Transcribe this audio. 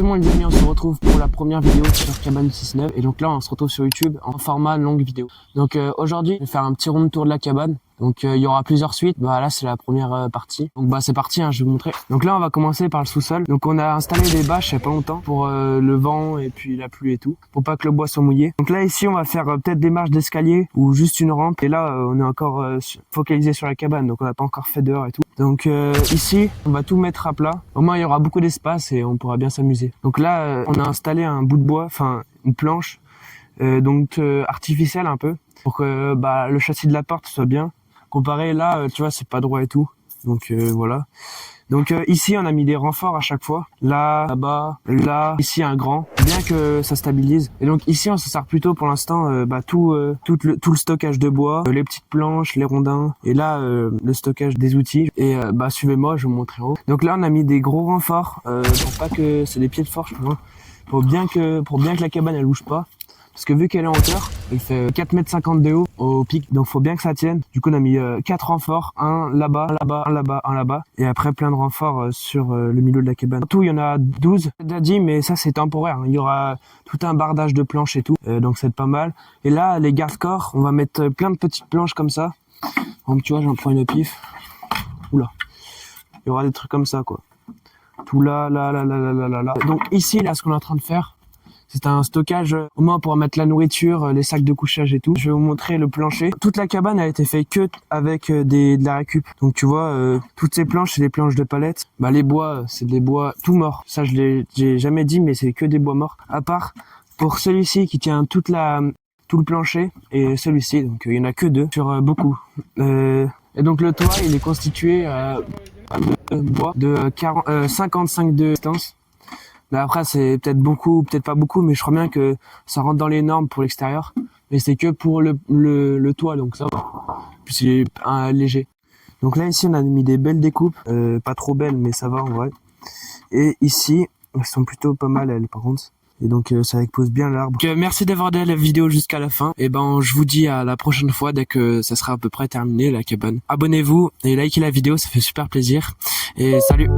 tout le monde les amis, on se retrouve pour la première vidéo sur Cabane 69 et donc là on se retrouve sur YouTube en format longue vidéo. Donc aujourd'hui je vais faire un petit round tour de la cabane. Donc il y aura plusieurs suites, bah là c'est la première partie. Donc bah c'est parti, hein, je vais vous montrer. Donc là on va commencer par le sous-sol. Donc on a installé des bâches il y a pas longtemps pour le vent et puis la pluie et tout, pour pas que le bois soit mouillé. Donc là ici on va faire peut-être des marches d'escalier ou juste une rampe. Et là on est encore focalisé sur la cabane, donc on n'a pas encore fait dehors et tout. Donc ici on va tout mettre à plat. Au moins il y aura beaucoup d'espace et on pourra bien s'amuser. Donc là on a installé un bout de bois, enfin une planche, artificielle un peu, pour que bah, le châssis de la porte soit bien. Comparé là, tu vois, c'est pas droit et tout. Donc voilà. Donc ici, on a mis des renforts à chaque fois. Là, là-bas, là, ici un grand, bien que ça stabilise. Et donc ici, on se sert plutôt pour l'instant tout le stockage de bois, les petites planches, les rondins. Et là, le stockage des outils. Et suivez-moi, je vous montrerai en haut. Donc là, on a mis des gros renforts pour pas que c'est des pieds de forge, tu vois, pour bien que la cabane elle bouge pas. Parce que vu qu'elle est en hauteur, elle fait 4,50 m de haut au pic, donc faut bien que ça tienne. Du coup on a mis 4 renforts, un là-bas, un là-bas, un là-bas, un là-bas, et après plein de renforts sur le milieu de la cabane. En tout il y en a 12, j'ai déjà dit, mais ça c'est temporaire, hein. Il y aura tout un bardage de planches et tout, donc c'est pas mal. Et là les garde-corps, on va mettre plein de petites planches comme ça. Donc tu vois, j'en prends une au pif. Oula, il y aura des trucs comme ça quoi. Tout là. Donc ici là ce qu'on est en train de faire, c'est un stockage au moins pour mettre la nourriture, les sacs de couchage et tout. Je vais vous montrer le plancher. Toute la cabane a été faite que avec de la récup. Donc tu vois, toutes ces planches, c'est des planches de palettes. Bah les bois, c'est des bois tout morts. Ça j'ai jamais dit, mais c'est que des bois morts. À part pour celui-ci qui tient tout le plancher et celui-ci. Donc il y en a que deux sur beaucoup. Et donc le toit, il est constitué de bois de 55 de distance. Mais après c'est peut-être beaucoup, peut-être pas beaucoup, mais je crois bien que ça rentre dans les normes pour l'extérieur. Mais c'est que pour le toit, donc ça va. Puis c'est léger. Donc là ici on a mis des belles découpes, pas trop belles mais ça va en vrai. Et ici elles sont plutôt pas mal elles par contre. Et donc ça expose bien l'arbre. Merci d'avoir regardé la vidéo jusqu'à la fin. Et je vous dis à la prochaine fois dès que ça sera à peu près terminé la cabane. Abonnez-vous et likez la vidéo, ça fait super plaisir. Et salut.